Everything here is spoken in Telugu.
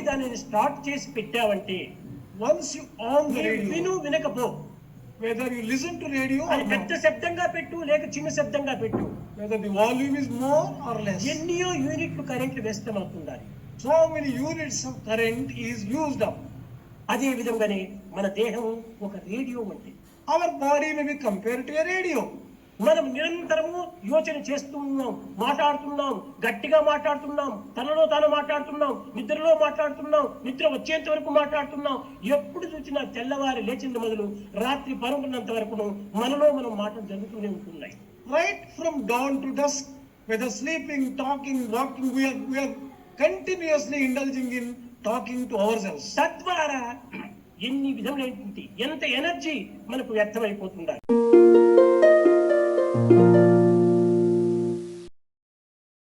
దానిని స్టార్ట్ చేసి పెట్టావంటే once you on the radio, విను వినకపో, whether you listen to radio or అది పెద్ద not, శబ్దంగా పెట్టు లేక చిన్న శబ్దంగా పెట్టు, whether the volume is more or less, ఎన్నో యూనిట్లు current వ్యస్తమవుతుండాలి. so many units of current is used up. అదే విధంగానే మన దేహం ఒక రేడియో వంటి. Our body may be compared to a radio. మనం నిరంతరము యోచన చేస్తున్నాం, మాట్లాడుతున్నాం, గట్టిగా మాట్లాడుతున్నాం, తనలో తాను మాట్లాడుతున్నాం, నిద్రలో మాట్లాడుతున్నాం, నిద్ర వచ్చేంత వరకు మాట్లాడుతున్నాం. ఎప్పుడు చూసినా తెల్లవారి లేచింది మొదలు రాత్రి పరుకున్నంత వరకు మనలో మనం మాటలు జరుగుతూనే ఉంటున్నాయి. Right from dawn to dusk, whether sleeping, talking, walking, we are continuously indulging in talking to ourselves. తద్వారా ఎన్ని విధములైనటువంటి ఎంత ఎనర్జీ మనకు వ్యర్థమైపోతుందా.